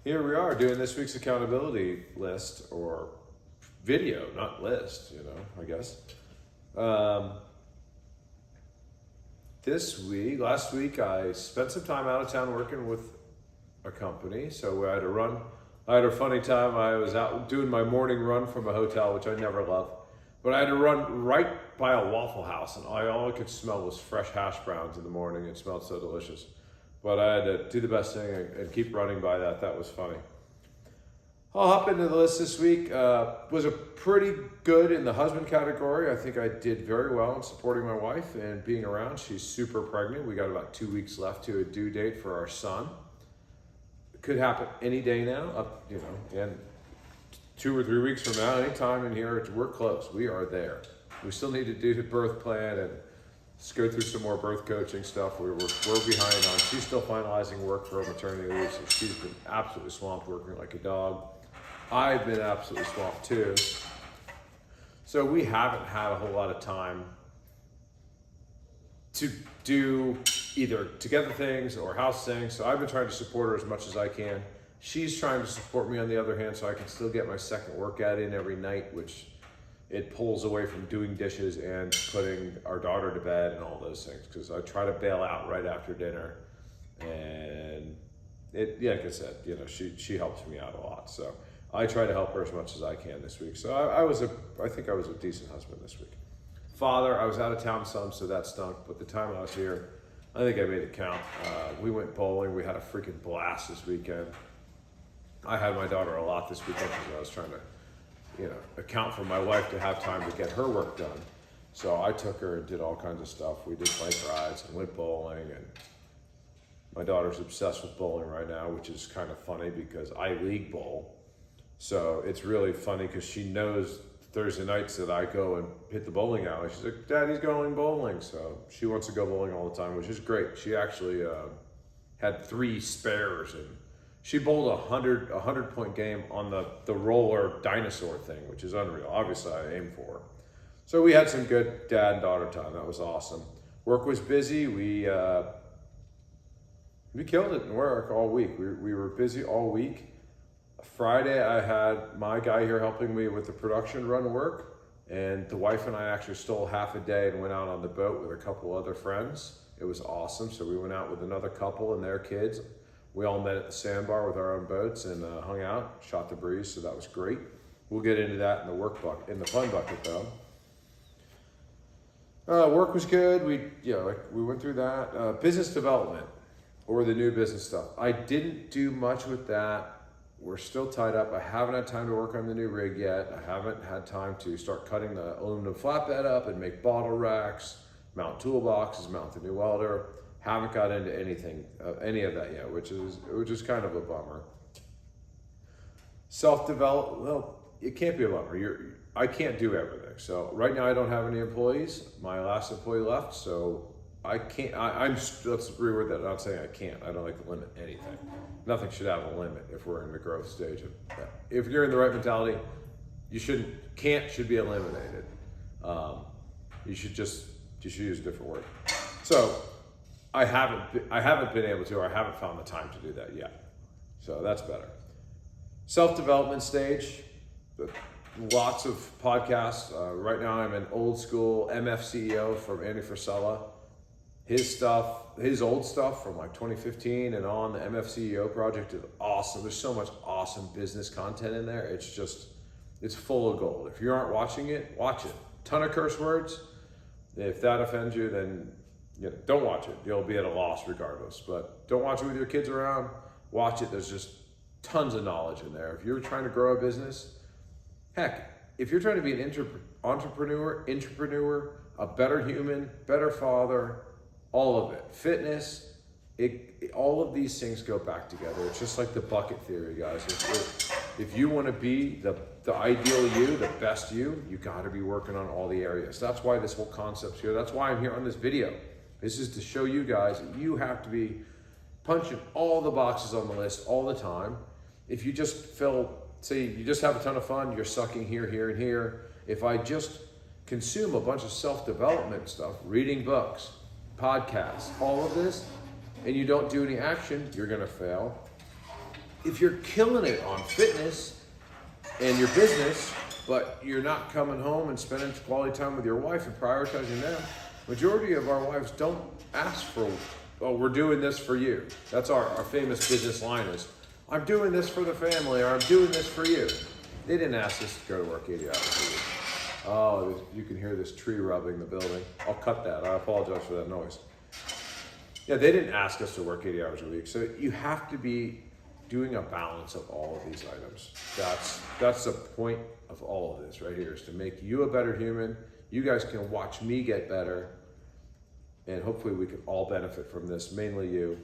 Here we are doing this week's accountability list, or video, not list, I guess. Last week, I spent some time out of town working with a company, so I had to run. I had a funny time. I was out doing my morning run from a hotel, which I never love, but I had to run right by a Waffle House, and all I could smell was fresh hash browns in the morning. It smelled so delicious. But I had to do the best thing and keep running by that. That was funny. I'll hop into the list this week. Was a pretty good in the husband category. I think I did very well in supporting my wife and being around. She's super pregnant. We got about 2 weeks left to a due date for our son. It could happen any day now, and 2 or 3 weeks from now, anytime in here, we're close. We are there. We still need to do the birth plan and let's go through some more birth coaching stuff. We're behind on. She's still finalizing work for her maternity leave, so she's been absolutely swamped working like a dog. I've been absolutely swamped too. So we haven't had a whole lot of time to do either together things or house things. So I've been trying to support her as much as I can. She's trying to support me on the other hand, so I can still get my second workout in every night, which it pulls away from doing dishes and putting our daughter to bed and all those things, because I try to bail out right after dinner, and like I said, she helps me out a lot. So I try to help her as much as I can this week. So I think I was a decent husband this week. Father, I was out of town some, so that stunk, but the time I was here, I think I made it count. We went bowling. We had a freaking blast this weekend. I had my daughter a lot this weekend because I was trying to account for my wife to have time to get her work done. So I took her and did all kinds of stuff. We did bike rides and went bowling, and my daughter's obsessed with bowling right now, which is kind of funny because I league bowl. So it's really funny because she knows Thursday nights that I go and hit the bowling alley. She's like, Daddy's going bowling. So she wants to go bowling all the time, which is great. She actually had 3 spares, and she bowled a 100-point game on the roller dinosaur thing, which is unreal. Obviously, I aim for her. So we had some good dad and daughter time. That was awesome. Work was busy. We killed it in work all week. We were busy all week. Friday, I had my guy here helping me with the production run work, and the wife and I actually stole half a day and went out on the boat with a couple other friends. It was awesome. So we went out with another couple and their kids. We all met at the sandbar with our own boats and hung out, shot the breeze, so that was great. We'll get into that in the fun bucket though. Work was good. We went through that. Business development, or the new business stuff. I didn't do much with that. We're still tied up. I haven't had time to work on the new rig yet. I haven't had time to start cutting the aluminum flatbed up and make bottle racks, mount toolboxes, mount the new welder. Haven't got into any of that yet, which is kind of a bummer. Self-develop, well, it can't be a bummer. I can't do everything. So right now I don't have any employees. My last employee left, so I can't. Let's reword that. I'm not saying I can't. I don't like to limit anything. Nothing should have a limit if we're in the growth stage. If you're in the right mentality, can't should be eliminated. You should use a different word. So I haven't been able to, or I haven't found the time to do that yet. So that's better. Self-development stage, lots of podcasts. Right now I'm an old school MF CEO from Andy Frisella. His old stuff from like 2015 and on, the MF CEO project is awesome. There's so much awesome business content in there. It's full of gold. If you aren't watching it, watch it. Ton of curse words. If that offends you, then don't watch it. You'll be at a loss regardless. But don't watch it with your kids around. Watch it. There's just tons of knowledge in there. If you're trying to grow a business, heck, if you're trying to be an entrepreneur, a better human, better father, all of it, fitness, all of these things go back together. It's just like the bucket theory, guys. If you want to be the ideal you, the best you got to be working on all the areas. That's why this whole concept's here. That's why I'm here on this video. This is to show you guys that you have to be punching all the boxes on the list all the time. If you just say you just have a ton of fun, you're sucking here, here, and here. If I just consume a bunch of self-development stuff, reading books, podcasts, all of this, and you don't do any action, you're gonna fail. if you're killing it on fitness and your business, but you're not coming home and spending quality time with your wife and prioritizing them, majority of our wives don't ask for, oh, we're doing this for you. That's our famous business line is, I'm doing this for the family, or I'm doing this for you. They didn't ask us to go to work 80 hours a week. Oh, you can hear this tree rubbing the building. I'll cut that. I apologize for that noise. Yeah, they didn't ask us to work 80 hours a week. So you have to be doing a balance of all of these items. That's the point of all of this right here, is to make you a better human. You guys can watch me get better, and hopefully we can all benefit from this, mainly you.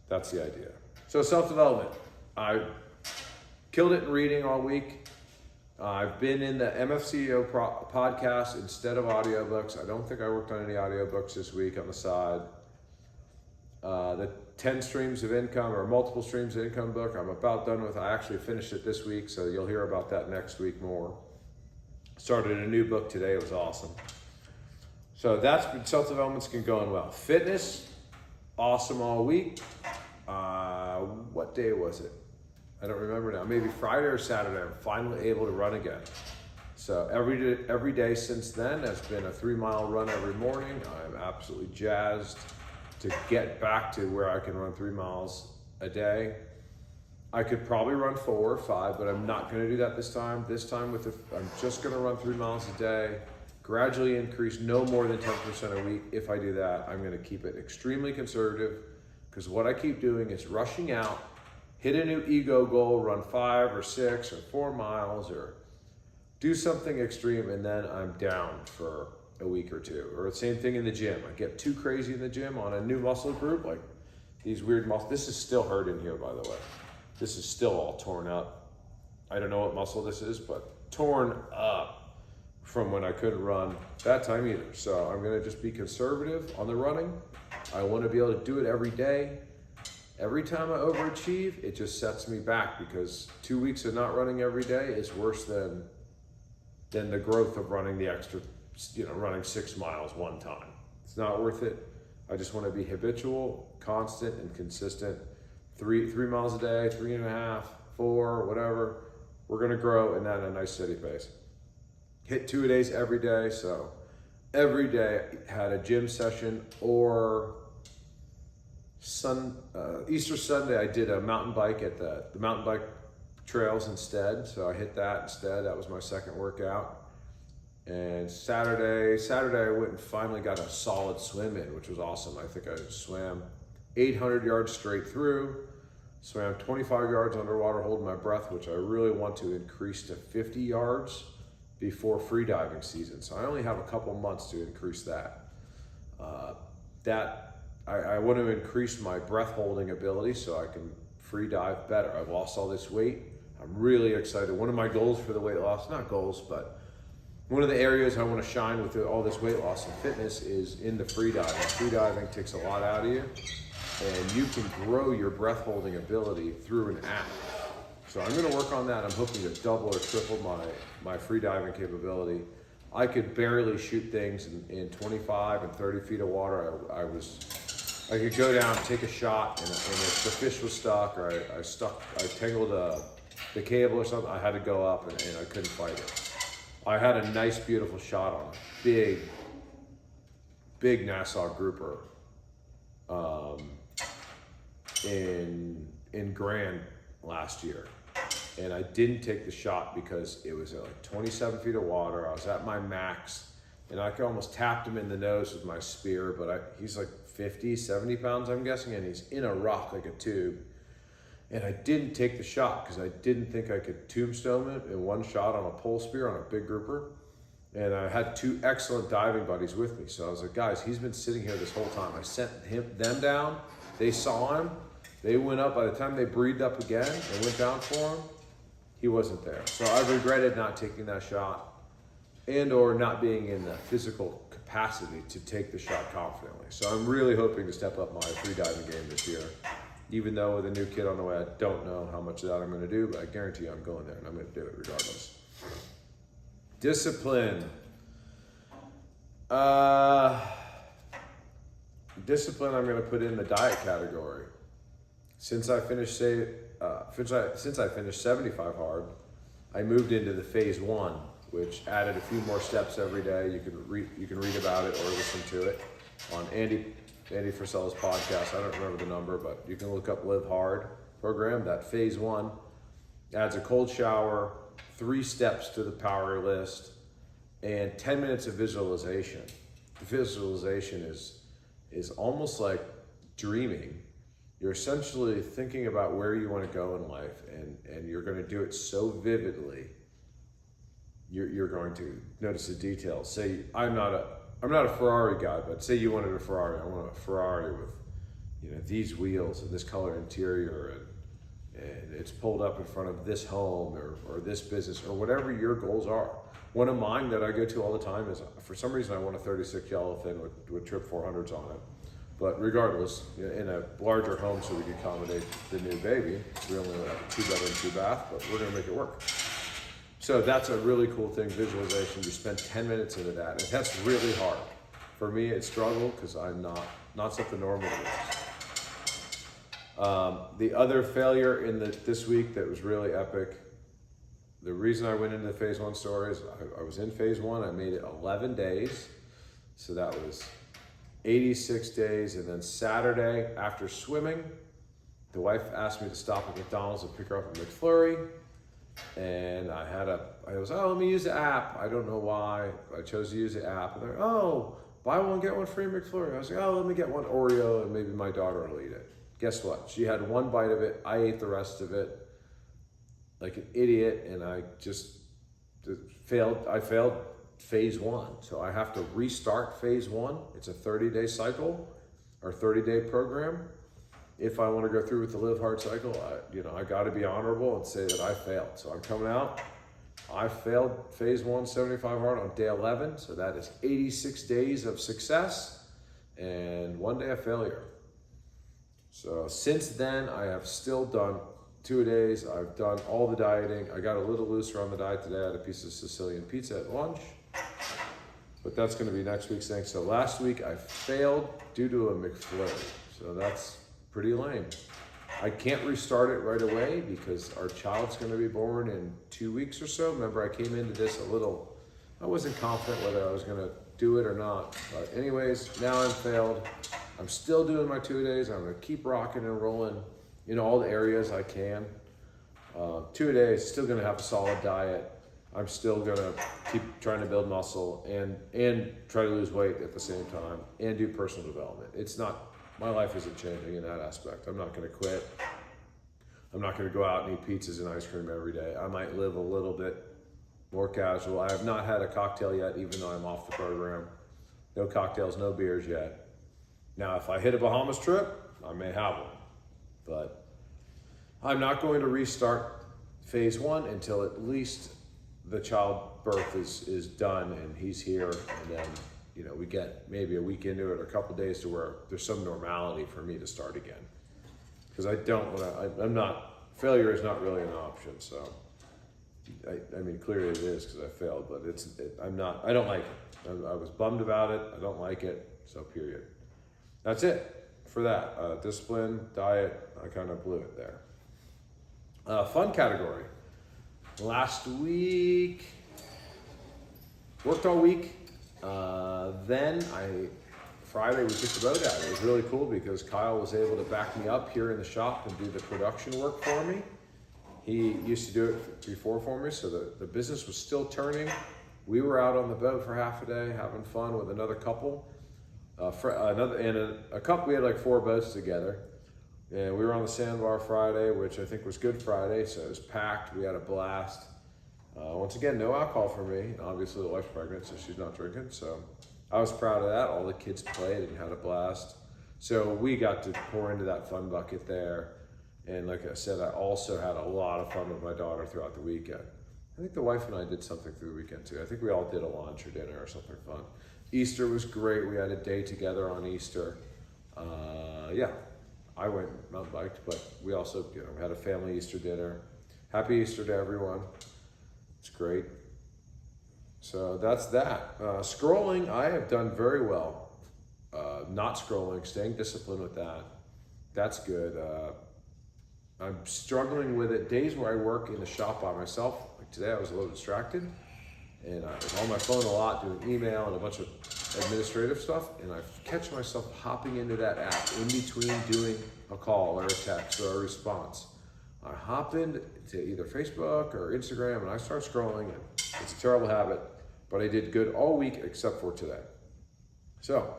That's the idea. So self-development. I killed it in reading all week. I've been in the MFCEO podcast instead of audiobooks. I don't think I worked on any audiobooks this week on the side. The 10 streams of income, or multiple streams of income book, I'm about done with. I actually finished it this week, so you'll hear about that next week more. Started a new book today. It was awesome. So that's been, self-development's been going well. Fitness, awesome all week. What day was it? I don't remember now. Maybe Friday or Saturday, I'm finally able to run again. So every day since then has been a 3-mile run every morning. I'm absolutely jazzed to get back to where I can run 3 miles a day. I could probably run 4 or 5, but I'm not going to do that this time. This time I'm just going to run 3 miles a day, gradually increase no more than 10% a week. If I do that, I'm going to keep it extremely conservative, because what I keep doing is rushing out, hit a new ego goal, run 5 or 6 or 4 miles, or do something extreme, and then I'm down for a week or two. Or the same thing in the gym. I get too crazy in the gym on a new muscle group, like these weird muscles. This is still hurting here, by the way. This is still all torn up. I don't know what muscle this is, but torn up from when I couldn't run that time either. So I'm gonna just be conservative on the running. I wanna be able to do it every day. Every time I overachieve, it just sets me back, because 2 weeks of not running every day is worse than the growth of running the extra, running 6 miles one time. It's not worth it. I just want to be habitual, constant, and consistent. 3 miles a day, 3.5, 4, whatever. We're gonna grow, and that at a nice steady pace. Hit 2 days every day. So every day I had a gym session, or Easter Sunday I did a mountain bike at the mountain bike trails instead. So I hit that instead. That was my second workout. And Saturday I went and finally got a solid swim in, which was awesome. I think I swam 800 yards straight through, swam 25 yards underwater holding my breath, which I really want to increase to 50 yards before free diving season. So I only have a couple months to increase that. I want to increase my breath holding ability so I can free dive better. I've lost all this weight. I'm really excited. One of my goals for the weight loss, not goals, but one of the areas I want to shine with all this weight loss and fitness is in the free diving. Free diving takes a lot out of you, and you can grow your breath holding ability through an app. So I'm going to work on that. I'm hoping to double or triple my free diving capability. I could barely shoot things in 25 and 30 feet of water. I could go down, take a shot, and if the fish was stuck, or I tangled the cable or something, I had to go up, and I couldn't fight it. I had a nice, beautiful shot on a big Nassau grouper in Grand last year. And I didn't take the shot because it was at like 27 feet of water. I was at my max, and I almost tapped him in the nose with my spear, but he's like 50, 70 pounds, I'm guessing, and he's in a rock like a tube. And I didn't take the shot because I didn't think I could tombstone it in one shot on a pole spear on a big grouper. And I had 2 excellent diving buddies with me. So I was like, guys, he's been sitting here this whole time. I sent them down. They saw him. They went up. By the time they breathed up again and went down for him, he wasn't there. So I regretted not taking that shot, and or not being in the physical capacity to take the shot confidently. So I'm really hoping to step up my free diving game this year. Even though with a new kid on the way, I don't know how much of that I'm going to do, but I guarantee you I'm going there, and I'm going to do it regardless. Discipline. Discipline I'm going to put in the diet category. Since I finished since I finished 75 hard, I moved into the phase 1, which added a few more steps every day. You can read about it or listen to it on Andy Frisella's podcast. I don't remember the number, but you can look up Live Hard program. That phase 1 adds a cold shower, 3 steps to the power list, and 10 minutes of visualization. The visualization is almost like dreaming. You're essentially thinking about where you want to go in life, and you're going to do it so vividly. You're going to notice the details. Say I'm not a Ferrari guy, but say you wanted a Ferrari. I want a Ferrari with these wheels and this color interior, and it's pulled up in front of this home or this business or whatever your goals are. One of mine that I go to all the time is, for some reason, I want a 36 Yellowfin with Trip 400s on it. But regardless, in a larger home so we can accommodate the new baby. We only have a 2-bedroom, 2-bath, but we're gonna make it work. So that's a really cool thing, visualization. You spend 10 minutes into that, and that's really hard. For me, it's struggle because I'm not something normal to do. The other failure in this week that was really epic, the reason I went into the phase 1 story is I was in phase 1, I made it 11 days. So that was 86 days, and then Saturday after swimming, the wife asked me to stop at McDonald's and pick her up a McFlurry, and I was, let me use the app. I don't know why I chose to use the app, and they're, buy one get one free McFlurry. I was like, let me get one Oreo, and maybe my daughter will eat it. Guess what? She had one bite of it. I ate the rest of it like an idiot, and I just failed. I failed phase 1. So I have to restart phase 1. It's a 30-day cycle or 30-day program. If I want to go through with the Live Hard cycle, I got to be honorable and say that I failed. So I'm coming out. I failed phase 1, 75 hard on day 11. So that is 86 days of success and 1 day of failure. So since then, I have still done 2 days. I've done all the dieting. I got a little looser on the diet today. I had a piece of Sicilian pizza at lunch. But that's going to be next week's thing. So last week I failed due to a McFlurry. So that's pretty lame. I can't restart it right away because our child's going to be born in 2 weeks or so. Remember, I came into this I wasn't confident whether I was going to do it or not. But anyways, now I'm failed. I'm still doing my 2 days. I'm going to keep rocking and rolling in all the areas I can. 2 days, still going to have a solid diet. I'm still gonna keep trying to build muscle and try to lose weight at the same time and do personal development. My life isn't changing in that aspect. I'm not gonna quit. I'm not gonna go out and eat pizzas and ice cream every day. I might live a little bit more casual. I have not had a cocktail yet, even though I'm off the program. No cocktails, no beers yet. Now, if I hit a Bahamas trip, I may have one, but I'm not going to restart phase 1 until at least the childbirth is done and he's here, and then we get maybe a week into it or a couple days to where there's some normality for me to start again, because I don't want to. Failure is not really an option. So I mean clearly it is because I failed, but I don't like it. I was bummed about it. I don't like it. So period. That's it for that. Discipline, diet, I kind of blew it there. Fun category. Last week, worked all week. Friday we took the boat out. It was really cool because Kyle was able to back me up here in the shop and do the production work for me. He used to do it before for me, so the business was still turning. We were out on the boat for half a day having fun with another couple. A couple, we had like 4 boats together. And we were on the sandbar Friday, which I think was Good Friday, so it was packed. We had a blast. Once again, no alcohol for me. Obviously, the wife's pregnant, so she's not drinking. So I was proud of that. All the kids played and had a blast. So we got to pour into that fun bucket there. And like I said, I also had a lot of fun with my daughter throughout the weekend. I think the wife and I did something through the weekend too. I think we all did a lunch or dinner or something fun. Easter was great. We had a day together on Easter. I went mountain biked, but we also, had a family Easter dinner. Happy Easter to everyone. It's great. So that's that. Scrolling, I have done very well. Not scrolling, staying disciplined with that. That's good. I'm struggling with it. Days where I work in the shop by myself, like today I was a little distracted and I was on my phone a lot doing email and a bunch of administrative stuff, and I catch myself hopping into that app in between doing a call or a text or a response. I hop into either Facebook or Instagram and I start scrolling, and it's a terrible habit, but I did good all week except for today. So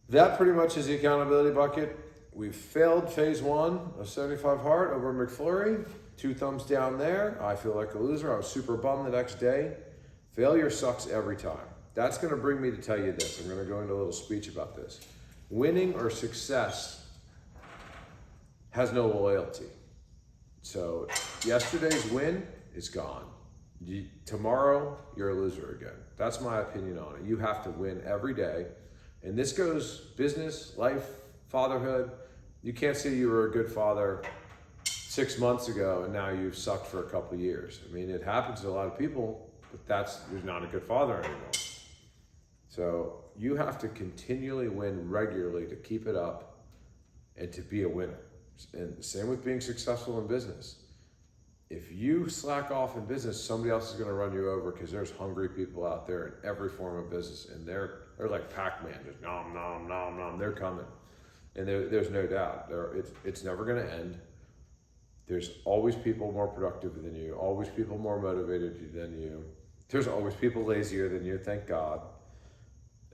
that pretty much is the accountability bucket. We've failed phase 1 of 75 Hard over McFlurry. 2 thumbs down there. I feel like a loser. I was super bummed the next day. Failure sucks every time. That's going to bring me to tell you this. I'm going to go into a little speech about this. Winning or success has no loyalty. So yesterday's win is gone. Tomorrow, you're a loser again. That's my opinion on it. You have to win every day. And this goes business, life, fatherhood. You can't say you were a good father 6 months ago and now you've sucked for a couple of years. I mean, it happens to a lot of people, but you're not a good father anymore. So you have to continually win regularly to keep it up and to be a winner. And the same with being successful in business. If you slack off in business, somebody else is going to run you over because there's hungry people out there in every form of business, and they're like Pac-Man, just nom, nom, nom, nom, they're coming. And there's no doubt, it's never going to end. There's always people more productive than you, always people more motivated than you. There's always people lazier than you, thank God.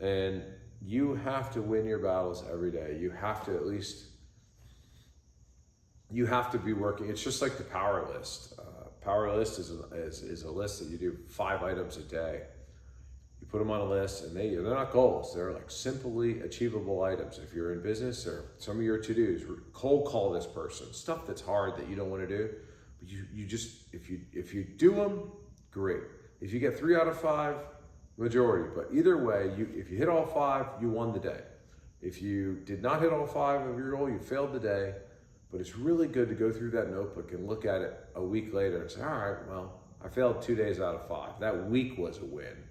And you have to win your battles every day. You have to be working. It's just like the power list. Power list is a list that you do 5 items a day. You put them on a list, and they're not goals. They're like simply achievable items. If you're in business, or some of your to-dos, cold call this person, stuff that's hard that you don't want to do. But you just, if you do them, great. If you get 3 out of 5, majority. But either way, if you hit all 5, you won the day. If you did not hit all 5 of your goal, you failed the day. But it's really good to go through that notebook and look at it a week later and say, all right, well, I failed 2 days out of 5. That week was a win.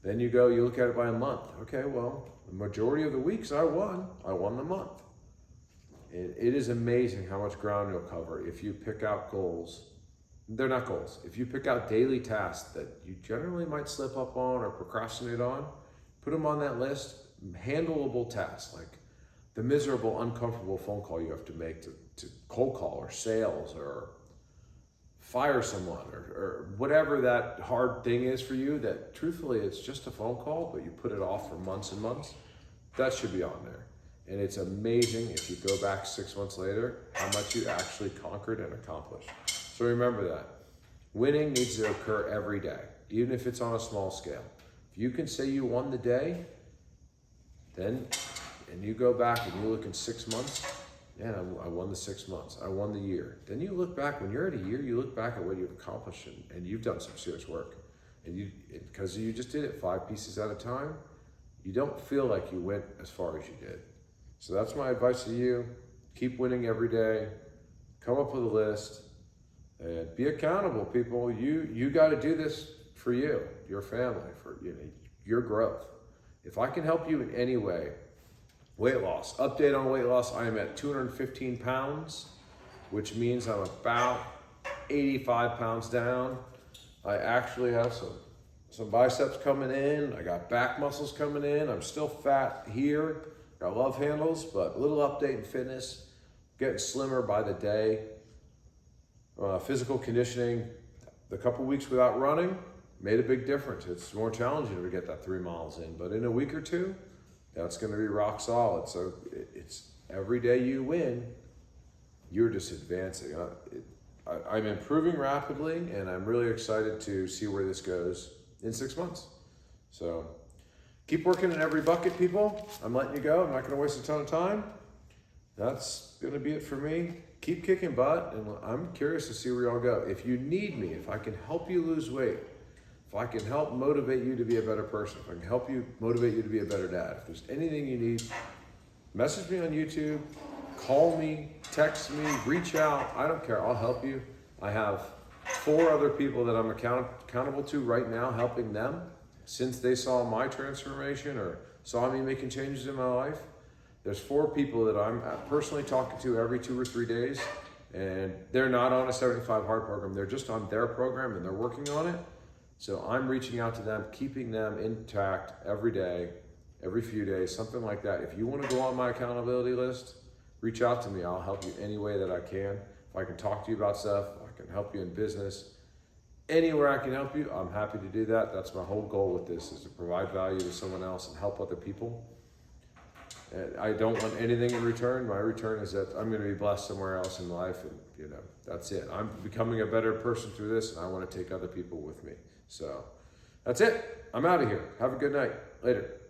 Then you look at it by a month. Okay, well, the majority of the weeks I won the month. It is amazing how much ground you'll cover if you pick out goals. They're not goals. If you pick out daily tasks that you generally might slip up on or procrastinate on, put them on that list. Handleable tasks, like the miserable, uncomfortable phone call you have to make to cold call or sales or fire someone or whatever that hard thing is for you that truthfully it's just a phone call, but you put it off for months and months. That should be on there. And it's amazing if you go back 6 months later, how much you actually conquered and accomplished. So remember that. Winning needs to occur every day, even if it's on a small scale. If you can say you won the day, and you go back and you look in 6 months, man, I won the 6 months, I won the year. Then you look back, when you're at a year, you look back at what you've accomplished and you've done some serious work. And because you just did it 5 pieces at a time, you don't feel like you went as far as you did. So that's my advice to you. Keep winning every day, come up with a list, and be accountable, people. You got to do this for you, your family, for your growth. If I can help you in any way, weight loss, update on weight loss, I am at 215 pounds, which means I'm about 85 pounds down. I actually have some biceps coming in. I got back muscles coming in. I'm still fat here. Got love handles, but a little update in fitness, getting slimmer by the day. Physical conditioning, the couple weeks without running made a big difference. It's more challenging to get that 3 miles in, but in a week or two, that's going to be rock solid. So it's every day you win, you're just advancing. I'm improving rapidly, and I'm really excited to see where this goes in 6 months. So keep working in every bucket, people. I'm letting you go. I'm not going to waste a ton of time. That's going to be it for me. Keep kicking butt, and I'm curious to see where y'all go. If you need me, if I can help you lose weight, if I can help motivate you to be a better person, if I can help you motivate you to be a better dad, if there's anything you need, message me on YouTube, call me, text me, reach out. I don't care. I'll help you. I have 4 other people that I'm accountable to right now, helping them since they saw my transformation or saw me making changes in my life. There's 4 people that I'm personally talking to every 2 or 3 days, and they're not on a 75 hard program. They're just on their program and they're working on it. So I'm reaching out to them, keeping them intact every day, every few days, something like that. If you want to go on my accountability list, reach out to me. I'll help you any way that I can. If I can talk to you about stuff, I can help you in business. Anywhere I can help you, I'm happy to do that. That's my whole goal with this, is to provide value to someone else and help other people. And I don't want anything in return. My return is that I'm going to be blessed somewhere else in life, and that's it. I'm becoming a better person through this, and I want to take other people with me. So that's it. I'm out of here. Have a good night. Later.